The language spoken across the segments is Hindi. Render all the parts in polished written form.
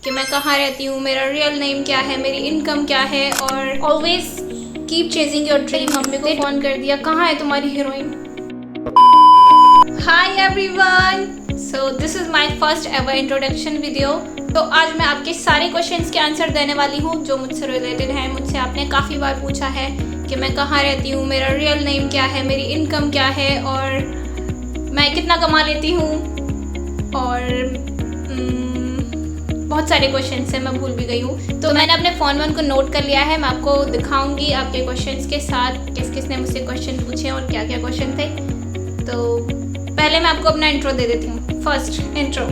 कि मैं कहाँ रहती हूँ, मेरा रियल नेम क्या है, मेरी इनकम क्या है, और always keep chasing your dream. Mummy को फोन कर दिया, कहाँ है तुम्हारी heroine. Hi everyone, so this is my first ever introduction video. तो आज मैं आपके सारे क्वेश्चंस के आंसर देने वाली हूँ जो मुझसे रिलेटेड हैं। मुझसे आपने काफ़ी बार पूछा है कि मैं कहाँ रहती हूँ, मेरा रियल नेम क्या है, मेरी इनकम क्या है, और मैं कितना कमा लेती हूँ, और बहुत सारे क्वेश्चंस हैं, मैं भूल भी गई हूँ। तो मैंने अपने फ़ोन को नोट कर लिया है। मैं आपको दिखाऊंगी आपके क्वेश्चंस के साथ किस किस ने मुझसे क्वेश्चन पूछे और क्या क्या क्वेश्चन थे। तो पहले मैं आपको अपना इंट्रो दे देती हूँ, फर्स्ट इंट्रो।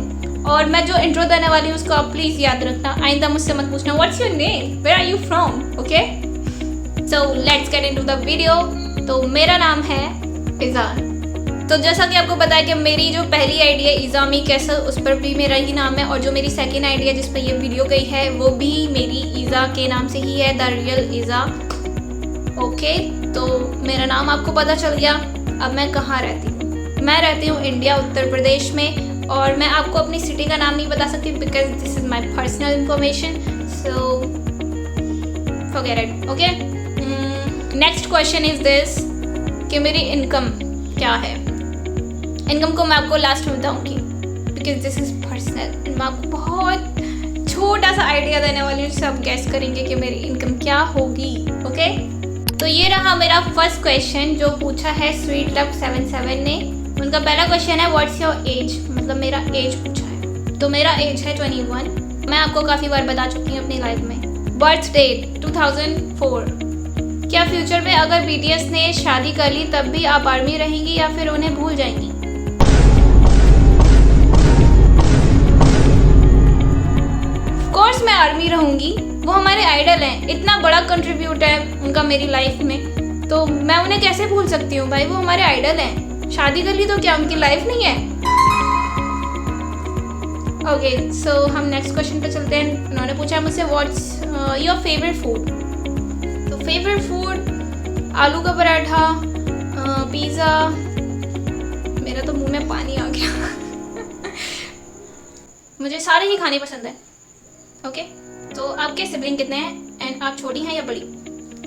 और मैं जो इंट्रो देने वाली हूँ उसको आप प्लीज़ याद रखना, आइंदा मुझसे मत पूछना what's your name, where are you from, okay. So let's get into the video. तो मेरा नाम है इज़ा। तो जैसा कि आपको पता है कि मेरी जो पहली आईडी है इज़ामी कैसल, उस पर भी मेरा ही नाम है, और जो मेरी सेकंड आईडी है जिस पर ये वीडियो गई है वो भी मेरी ईज़ा के नाम से ही है, द रियल ईज़ा, ओके। तो मेरा नाम आपको पता चल गया। अब मैं कहाँ रहती हूँ, मैं रहती हूँ इंडिया, उत्तर प्रदेश में, और मैं आपको अपनी सिटी का नाम नहीं बता सकती because this is my personal information, so forget it, okay. Next question is this कि मेरी इनकम क्या है। इनकम को मैं आपको लास्ट में बताऊंगी बिकॉज दिस इज़ पर्सनल। मैं आपको बहुत छोटा सा आइडिया देने वाली हूँ जिससे आप गैस करेंगे कि मेरी इनकम क्या होगी, ओके। तो ये रहा मेरा फर्स्ट क्वेश्चन जो पूछा है स्वीट लव 77 ने। उनका पहला क्वेश्चन है व्हाट्स योर एज, मतलब मेरा एज पूछा है। तो मेरा एज है 21। मैं आपको काफ़ी बार बता चुकी हूँ अपनी लाइफ में। Birth date 2004। क्या फ्यूचर में अगर BTS ने शादी कर ली तब भी आप आर्मी रहेंगी या फिर उन्हें भूल जाएंगी? कोर्स मैं आर्मी रहूंगी, वो हमारे आइडल हैं, इतना बड़ा कंट्रीब्यूट है उनका मेरी लाइफ में, तो मैं उन्हें कैसे भूल सकती हूँ भाई, वो हमारे आइडल हैं। शादी कर ली तो क्या उनकी लाइफ नहीं है? ओके, सो हम नेक्स्ट क्वेश्चन पे चलते हैं। उन्होंने पूछा मुझसे व्हाट्स योर फेवरेट फूड। तो फेवरेट फूड आलू का पराठा, पिज़्ज़ा, मेरा तो मुंह में पानी आ गया मुझे सारे ही खाने पसंद हैं, ओके। तो आपके सिबलिंग कितने हैं एंड आप छोटी हैं या बड़ी?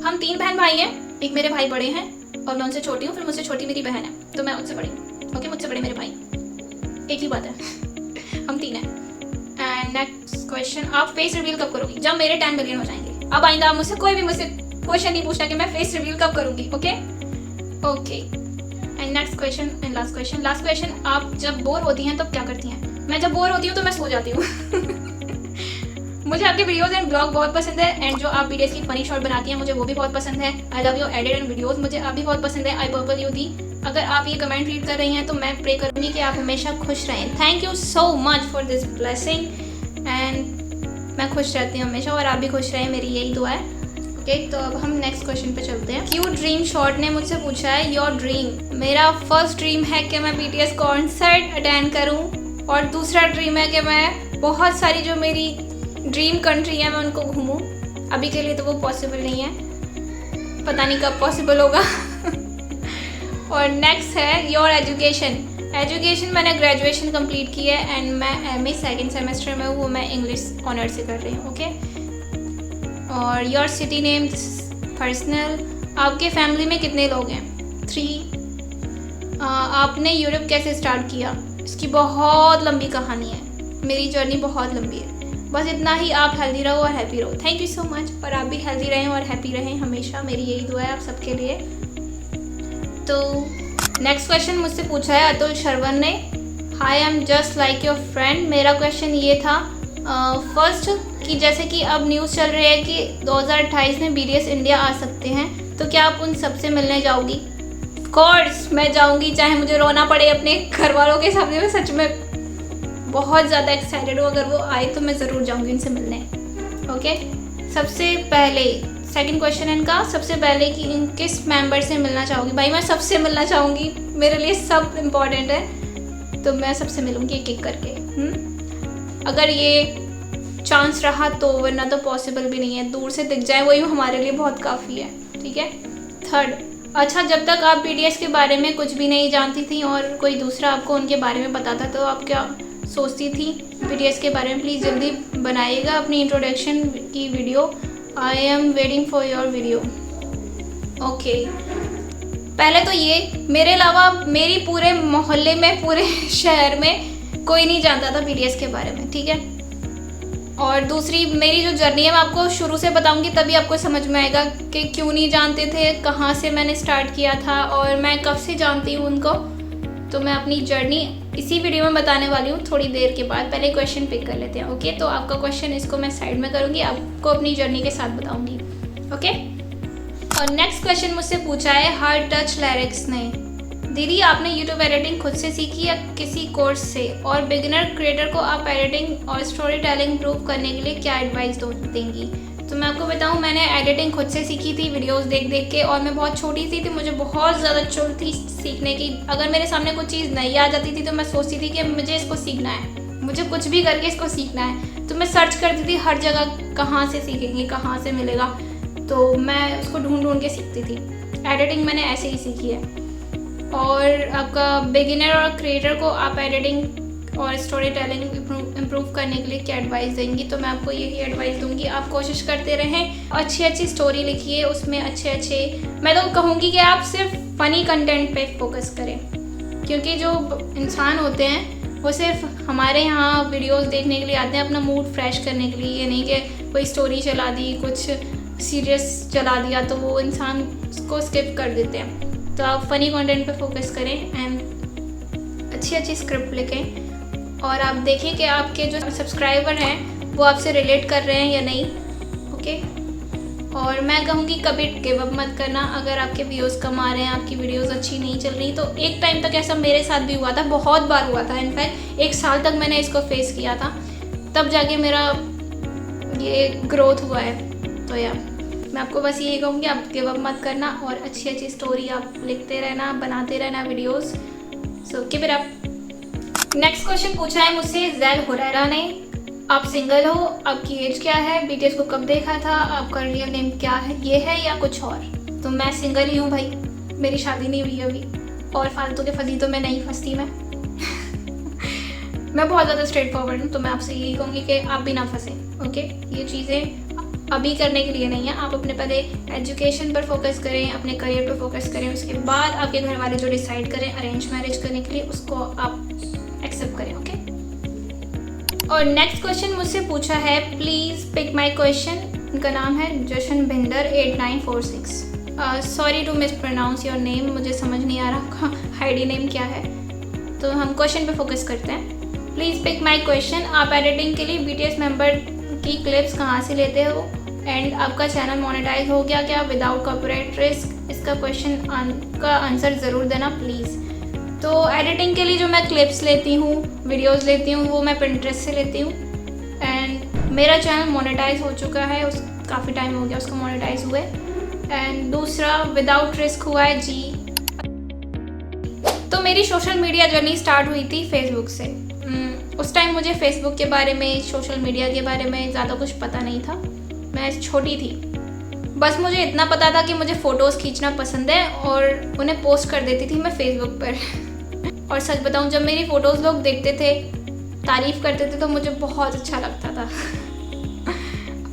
हम 3 बहन भाई हैं, एक मेरे भाई बड़े हैं और मैं उनसे छोटी हूँ, फिर मुझसे छोटी मेरी बहन है, तो मैं उनसे बड़ी हूँ, ओके। मुझसे बड़े मेरे भाई, एक ही बात है हम 3 हैं। एंड नेक्स्ट क्वेश्चन, आप फेस रिवील कब करोगी? जब मेरे 10 मिलियन हो जाएंगे। अब आइंदा आप मुझसे कोई भी मुझसे क्वेश्चन नहीं पूछना कि मैं फेस रिवील कब करूँगी, okay okay. And next question and last question, आप जब बोर होती हैं तो क्या करती हैं? मैं जब बोर होती हूँ तो मैं सो जाती हूँ मुझे आपके वीडियोस एंड ब्लॉग बहुत पसंद है, एंड जो आप BTS की फनी शॉट बनाती हैं मुझे वो भी बहुत पसंद है। I love your edit and videos, मुझे आप भी बहुत पसंद है। आई पर्पल यू दी। अगर आप ये कमेंट रीड कर रही हैं तो मैं प्रे करूँगी कि आप हमेशा खुश रहें। Thank you so much for this blessing, and मैं खुश रहती हूँ हमेशा और आप भी खुश रहें, मेरी यही दुआ है, ओके। तो अब हम नेक्स्ट क्वेश्चन पे चलते हैं। क्यू ड्रीम शॉर्ट ने मुझसे पूछा है योर ड्रीम। मेरा फर्स्ट ड्रीम है कि मैं BTS कॉन्सर्ट अटेंड करूँ, और दूसरा ड्रीम है कि मैं बहुत सारी जो मेरी ड्रीम कंट्री है मैं उनको घूमूं। अभी के लिए तो वो पॉसिबल नहीं है, पता नहीं कब पॉसिबल होगा और नेक्स्ट है योर एजुकेशन मैंने ग्रेजुएशन कंप्लीट की है एंड मैं MA सेकेंड सेमेस्टर में हूँ, मैं इंग्लिश ऑनर से कर रही हूँ, ओके। और योर सिटी नेम पर्सनल। आपके फैमिली में कितने लोग हैं? 3। आपने यूरोप कैसे स्टार्ट किया? इसकी बहुत लंबी कहानी है, मेरी जर्नी बहुत लंबी है। बस इतना ही, आप हेल्दी रहो और हैप्पी रहो। Thank you so much. और आप भी हेल्दी रहें और हैप्पी रहें हमेशा, मेरी यही दुआ है आप सबके लिए। तो नेक्स्ट क्वेश्चन मुझसे पूछा है अतुल शर्वन ने। Hi, I am just like your friend. मेरा क्वेश्चन ये था फर्स्ट कि जैसे कि अब न्यूज़ चल रही है कि 2028 में BTS इंडिया आ सकते हैं, तो क्या आप उन सबसे मिलने जाओगी? ऑफ कोर्स मैं जाऊँगी, चाहे मुझे रोना पड़े अपने घर वालों के सामने। में सच में बहुत ज़्यादा एक्साइटेड हूँ, अगर वो आए तो मैं ज़रूर जाऊँगी उनसे मिलने, ओके। सबसे पहले सेकंड क्वेश्चन है इनका, सबसे पहले कि किस मेंबर से मिलना चाहोगी? भाई मैं सबसे मिलना चाहूँगी, मेरे लिए सब इम्पॉर्टेंट है, तो मैं सबसे मिलूँगी एक एक करके। अगर ये चांस रहा तो, वरना तो पॉसिबल भी नहीं है। दूर से दिख जाए वही हमारे लिए बहुत काफ़ी है, ठीक है। थर्ड, अच्छा जब तक आप BTS के बारे में कुछ भी नहीं जानती थी और कोई दूसरा आपको उनके बारे में बताता तो आप क्या सोचती थी BTS के बारे में? प्लीज़ जल्दी बनाइएगा अपनी इंट्रोडक्शन की video. I am waiting for your video. Okay, पहले तो ये मेरे अलावा मेरी पूरे मोहल्ले में, पूरे शहर में कोई नहीं जानता था BTS के बारे में, ठीक है। और दूसरी मेरी जो जर्नी है मैं आपको शुरू से बताऊंगी, तभी आपको समझ में आएगा कि क्यों नहीं जानते थे, कहाँ से मैंने स्टार्ट किया था और मैं कब से जानती हूँ उनको। तो मैं अपनी जर्नी इसी वीडियो में बताने वाली हूँ थोड़ी देर के बाद। पहले क्वेश्चन पिक कर लेते हैं। ओके, तो आपका क्वेश्चन इसको मैं साइड में करूँगी, आपको अपनी जर्नी के साथ बताऊँगी। ओके, और नेक्स्ट क्वेश्चन मुझसे पूछा है हार्ड टच लिरिक्स ने। दीदी, आपने यूट्यूब एडिटिंग खुद से सीखी या किसी कोर्स से? और बिगिनर क्रिएटर को आप एडिटिंग और स्टोरी टेलिंग इम्प्रूव करने के लिए क्या एडवाइस देंगी? तो मैं आपको बताऊं, मैंने एडिटिंग खुद से सीखी थी वीडियोस देख देख के, और मैं बहुत छोटी सी थी, मुझे बहुत ज़्यादा चुल थी सीखने की। अगर मेरे सामने कोई चीज़ नहीं आ जाती थी तो मैं सोचती थी कि मुझे इसको सीखना है, मुझे कुछ भी करके इसको सीखना है। तो मैं सर्च करती थी हर जगह, कहाँ से सीखेंगे, कहाँ से मिलेगा, तो मैं उसको ढूंढ ढूंढ के सीखती थी। एडिटिंग मैंने ऐसे ही सीखी है। और आपका बिगिनर और क्रिएटर को आप एडिटिंग और स्टोरी टेलिंग इम्प्रूव करने के लिए क्या एडवाइस देंगी? तो मैं आपको यही एडवाइस दूंगी, आप कोशिश करते रहें, अच्छी अच्छी स्टोरी लिखिए, उसमें अच्छे मैं तो कहूँगी कि आप सिर्फ फ़नी कंटेंट पे फोकस करें, क्योंकि जो इंसान होते हैं वो सिर्फ हमारे यहाँ वीडियोस देखने के लिए आते हैं, अपना मूड फ्रेश करने के लिए। ये नहीं कि कोई स्टोरी चला दी, कुछ सीरियस चला दिया तो वो इंसान उसको स्किप कर देते हैं। तो आप फ़नी कंटेंट पे फोकस करें एंड अच्छी स्क्रिप्ट लिखें, और आप देखें कि आपके जो सब्सक्राइबर हैं वो आपसे रिलेट कर रहे हैं या नहीं। ओके, और मैं कहूँगी कभी गिव अप मत करना। अगर आपके व्यूज़ कम आ रहे हैं, आपकी वीडियोस अच्छी नहीं चल रही, तो एक टाइम तक ऐसा मेरे साथ भी हुआ था, बहुत बार हुआ था। इनफैक्ट 1 साल तक मैंने इसको फेस किया था, तब जाके मेरा ये ग्रोथ हुआ है। तो यार मैं आपको बस यही कहूँगी, आप गिव अप मत करना और अच्छी स्टोरी आप लिखते रहना, बनाते रहना videos. So keep it up. Next question पूछा है मुझसे जैल हुरैरा ने। आप सिंगल हो, आपकी एज क्या है, BTS को कब देखा था, आपका रियल नेम क्या है, ये है या कुछ और? तो मैं सिंगल ही हूँ भाई, मेरी शादी नहीं हुई अभी, और फालतू के फजीतों में नहीं फंसती मैं। मैं बहुत ज़्यादा स्ट्रेट फॉरवर्ड हूँ, तो मैं आपसे यही कहूँगी कि आप भी ना फंसें। ओके, ये चीज़ें अभी करने के लिए नहीं है, आप अपने पहले एजुकेशन पर फोकस करें, अपने करियर पर फोकस करें, उसके बाद आपके घर वाले जो डिसाइड करें अरेंज मैरिज करने के लिए, उसको आप एक्सेप्ट करें। ओके, और नेक्स्ट क्वेश्चन मुझसे पूछा है, प्लीज़ पिक माई क्वेश्चन। उनका नाम है Jashan Bhinder 8946। Sorry to mispronounce your name, मुझे समझ नहीं आ रहा आपका आईडी नेम क्या है। तो हम क्वेश्चन पे फोकस करते हैं। प्लीज़ पिक माई क्वेश्चन, आप एडिटिंग के लिए BTS मेंबर की क्लिप्स कहाँ से लेते हो, एंड आपका चैनल मोनेटाइज हो गया क्या विदाउट कॉपीराइट रिस्क? इसका क्वेश्चन का आंसर ज़रूर देना प्लीज़। तो एडिटिंग के लिए जो मैं क्लिप्स लेती हूँ, वीडियोस लेती हूँ, वो मैं Pinterest से लेती हूँ, एंड मेरा चैनल मोनेटाइज हो चुका है, उस काफ़ी टाइम हो गया उसको मोनेटाइज हुए। एंड दूसरा विदाउट रिस्क हुआ है जी। तो मेरी सोशल मीडिया जर्नी स्टार्ट हुई थी फेसबुक से। उस टाइम मुझे फेसबुक के बारे में, सोशल मीडिया के बारे में ज़्यादा कुछ पता नहीं था, मैं छोटी थी। बस मुझे इतना पता था कि मुझे फ़ोटोज़ खींचना पसंद है और उन्हें पोस्ट कर देती थी मैं फेसबुक पर। और सच बताऊं, जब मेरी फ़ोटोज़ लोग देखते थे, तारीफ़ करते थे, तो मुझे बहुत अच्छा लगता था।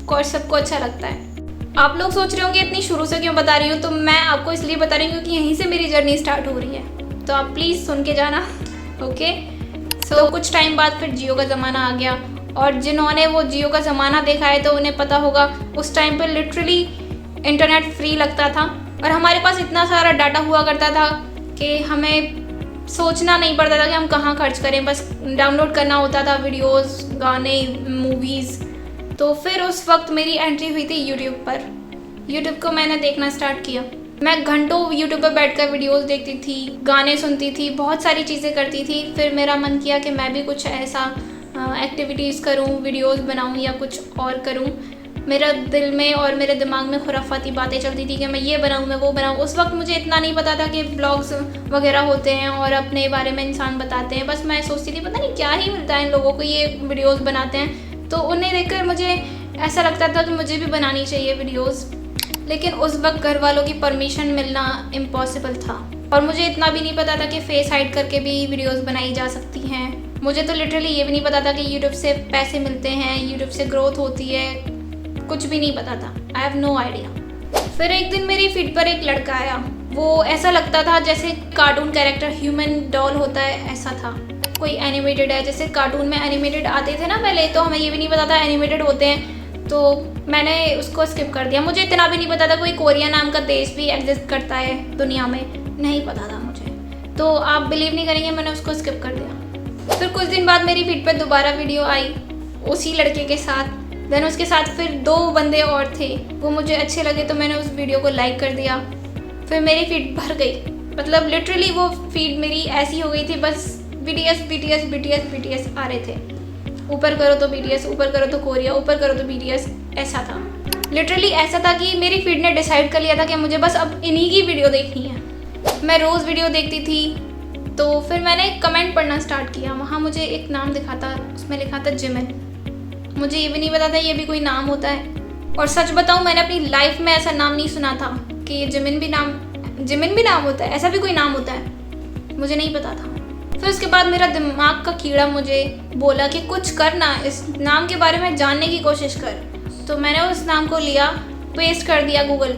ऑफकोर्स सबको अच्छा लगता है। आप लोग सोच रहे होंगे इतनी शुरू से क्यों बता रही हूँ, तो मैं आपको इसलिए बता रही हूँ क्योंकि यहीं से मेरी जर्नी स्टार्ट हो रही है, तो आप प्लीज़ सुन के जाना। ओके, सो कुछ टाइम बाद फिर जियो का ज़माना आ गया, और जिन्होंने वो जियो का ज़माना देखा है तो उन्हें पता होगा उस टाइम पर लिटरली इंटरनेट फ्री लगता था, और हमारे पास इतना सारा डाटा हुआ करता था कि हमें सोचना नहीं पड़ता था कि हम कहाँ खर्च करें, बस डाउनलोड करना होता था वीडियोस, गाने, मूवीज़। तो फिर उस वक्त मेरी एंट्री हुई थी यूट्यूब पर। यूट्यूब को मैंने देखना स्टार्ट किया। मैं घंटों यूट्यूब पर बैठकर वीडियोस देखती थी, गाने सुनती थी, बहुत सारी चीज़ें करती थी। फिर मेरा मन किया कि मैं भी कुछ ऐसा एक्टिविटीज़ करूं, वीडियोस बनाऊं या कुछ और करूं। मेरा दिल में और मेरे दिमाग में खुराफाती बातें चलती थी कि मैं ये बनाऊं, मैं वो बनाऊं। उस वक्त मुझे इतना नहीं पता था कि ब्लॉग्स वगैरह होते हैं और अपने बारे में इंसान बताते हैं। बस मैं सोचती थी पता नहीं क्या ही मिलता है इन लोगों को, ये वीडियोज़ बनाते हैं। तो उन्हें देखकर मुझे ऐसा लगता था कि मुझे भी बनानी चाहिए वीडियोज़। लेकिन उस वक्त घर वालों की परमिशन मिलना इम्पॉसिबल था, और मुझे इतना भी नहीं पता था कि फेस हाइड करके भी वीडियोस बनाई जा सकती हैं। मुझे तो लिटरली ये भी नहीं पता था कि यूट्यूब से पैसे मिलते हैं, यूट्यूब से ग्रोथ होती है, कुछ भी नहीं पता था। I have no idea. फिर एक दिन मेरी फीड पर एक लड़का आया, वो ऐसा लगता था जैसे कार्टून कैरेक्टर ह्यूमन डॉल होता है, ऐसा था। कोई एनिमेटेड है, जैसे कार्टून में एनिमेटेड आते थे ना पहले, तो हमें ये भी नहीं पता था एनिमेटेड होते हैं, तो मैंने उसको स्किप कर दिया। मुझे इतना भी नहीं पता था कोई कोरिया नाम का देश भी एग्जिस्ट करता है दुनिया में, नहीं पता था मुझे। तो आप बिलीव नहीं करेंगे, मैंने उसको स्किप कर दिया। फिर कुछ दिन बाद मेरी फीड पर दोबारा वीडियो आई उसी लड़के के साथ। देन उसके साथ फिर 2 बंदे और थे, वो मुझे अच्छे लगे तो मैंने उस वीडियो को लाइक कर दिया। फिर मेरी फीड भर गई, मतलब लिटरली वो फीड मेरी ऐसी हो गई थी, बस BTS BTS BTS BTS आ रहे थे। ऊपर करो तो BTS, ऊपर करो तो कोरिया, ऊपर करो तो BTS, ऐसा था। लिटरली ऐसा था कि मेरी फीड ने डिसाइड कर लिया था कि मुझे बस अब इन्हीं की वीडियो देखनी है। मैं रोज़ वीडियो देखती थी, तो फिर मैंने कमेंट पढ़ना स्टार्ट किया। वहाँ मुझे एक नाम दिखा था, उसमें लिखा था जिमिन। मुझे ये भी नहीं पता था ये भी कोई नाम होता है। और सच बताऊँ, मैंने अपनी लाइफ में ऐसा नाम नहीं सुना था कि जिमिन भी नाम होता है, ऐसा भी कोई नाम होता है, मुझे नहीं पता था। फिर उसके बाद मेरा दिमाग का कीड़ा मुझे बोला कि कुछ करना, इस नाम के बारे में जानने की कोशिश कर। तो मैंने उस नाम को लिया, पेस्ट कर दिया गूगल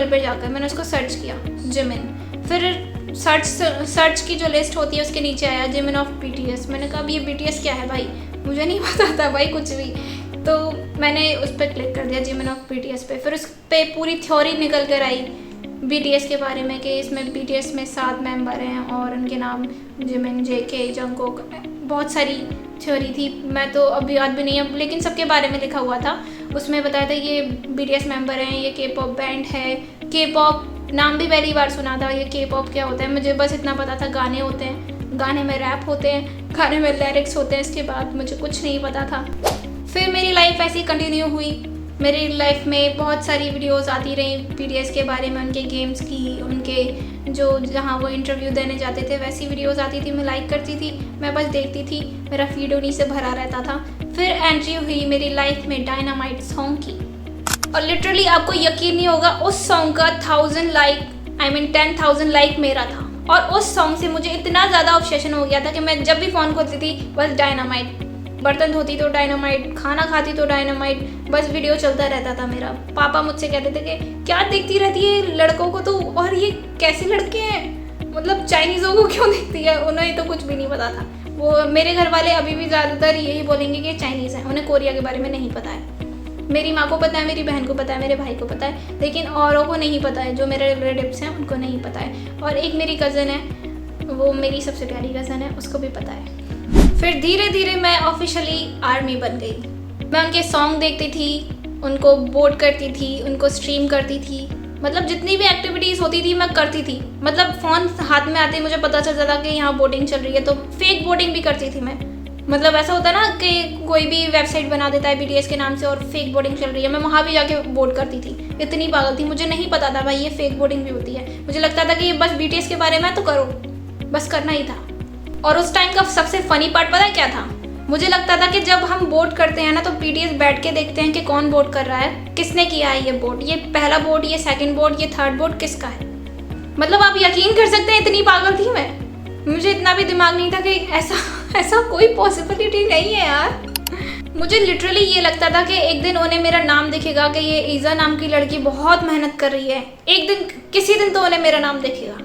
पर जाकर मैंने उसको सर्च किया जिमिन। फिर सर्च की जो लिस्ट होती है उसके नीचे आया जिमिन ऑफ BTS। मैंने कहा अब ये BTS क्या है भाई, मुझे नहीं पता था भाई कुछ भी। तो मैंने उस पर क्लिक कर दिया जिमिन ऑफ BTS पे। फिर उस पर पूरी थ्योरी निकल कर आई BTS के बारे में कि इसमें BTS में 7 मेंबर हैं और उनके नाम जिमिन, JK, जंगकोक, बहुत सारी थ्योरी थी। मैं तो अभी याद भी नहीं है, लेकिन सबके बारे में लिखा हुआ था। उसमें बताया था ये BTS मेंबर हैं, ये K-pop बैंड है। K-pop नाम भी पहली बार सुना था, ये K-pop क्या होता है मुझे बस इतना पता था, गाने होते हैं, गाने में रैप होते हैं, गाने में लिरिक्स होते हैं, इसके बाद मुझे कुछ नहीं पता था। फिर मेरी लाइफ ऐसी कंटिन्यू हुई। मेरी लाइफ में बहुत सारी वीडियोस आती रही BTS के बारे में, उनके गेम्स की, उनके जहाँ वो इंटरव्यू देने जाते थे वैसी वीडियोस आती थी। मैं लाइक करती थी, मैं बस देखती थी, मेरा फीड उन्हीं से भरा रहता था। फिर एंट्री हुई मेरी लाइफ में डायनामाइट सॉन्ग की, और लिटरली आपको यकीन नहीं होगा, उस सॉन्ग का 10,000 लाइक मेरा था। और उस सॉन्ग से मुझे इतना ज़्यादा ऑब्सेशन हो गया था कि मैं जब भी फ़ोन खोलती थी बस डायनामाइट, बर्तन धोती तो डायनामाइट, खाना खाती तो डायनामाइट, बस वीडियो चलता रहता था मेरा। पापा मुझसे कहते थे कि क्या देखती रहती है लड़कों को तो, और ये कैसे लड़के हैं, मतलब चाइनीज़ों को क्यों देखती है। उन्हें तो कुछ भी नहीं पता था। वो मेरे घर वाले अभी भी ज़्यादातर यही बोलेंगे कि चाइनीज़ है, उन्हें कोरिया के बारे में नहीं पता है। मेरी माँ को पता है, मेरी बहन को पता है, मेरे भाई को पता है, लेकिन औरों को नहीं पता है, जो मेरे रिलेटिव्स हैं उनको नहीं पता है। और एक मेरी कज़न है, वो मेरी सबसे प्यारी कज़न है, उसको भी पता है। फिर धीरे धीरे मैं ऑफिशियली आर्मी बन गई। मैं उनके सॉन्ग देखती थी, उनको वोट करती थी, उनको स्ट्रीम करती थी, मतलब जितनी भी एक्टिविटीज़ होती थी मैं करती थी। मतलब फ़ोन हाथ में आते ही मुझे पता चलता था कि यहाँ वोटिंग चल रही है, तो फेक वोटिंग भी करती थी मैं। मतलब ऐसा होता है ना कि कोई भी वेबसाइट बना देता है BTS के नाम से और फेक वोटिंग चल रही है, मैं वहाँ भी जाके वोट करती थी। इतनी पागल थी, मुझे नहीं पता था भाई ये फेक वोटिंग भी होती है। मुझे लगता था कि बस BTS के बारे में तो करो, बस करना ही था। और उस टाइम का सबसे फ़नी पार्ट पता है क्या था? मुझे लगता था कि जब हम वोट करते हैं ना तो BTS बैठ के देखते हैं कि कौन वोट कर रहा है, किसने किया है ये वोट, ये पहला वोट, ये सेकंड वोट, ये थर्ड वोट किसका है। मतलब आप यकीन कर सकते हैं इतनी पागल थी मैं। मुझे इतना भी दिमाग नहीं था कि ऐसा कोई पॉसिबिलिटी नहीं है यार। मुझे लिटरली ये लगता था कि एक दिन उन्हें मेरा नाम दिखेगा कि ये ईज़ा नाम की लड़की बहुत मेहनत कर रही है, एक दिन किसी दिन तो उन्हें मेरा नाम दिखेगा।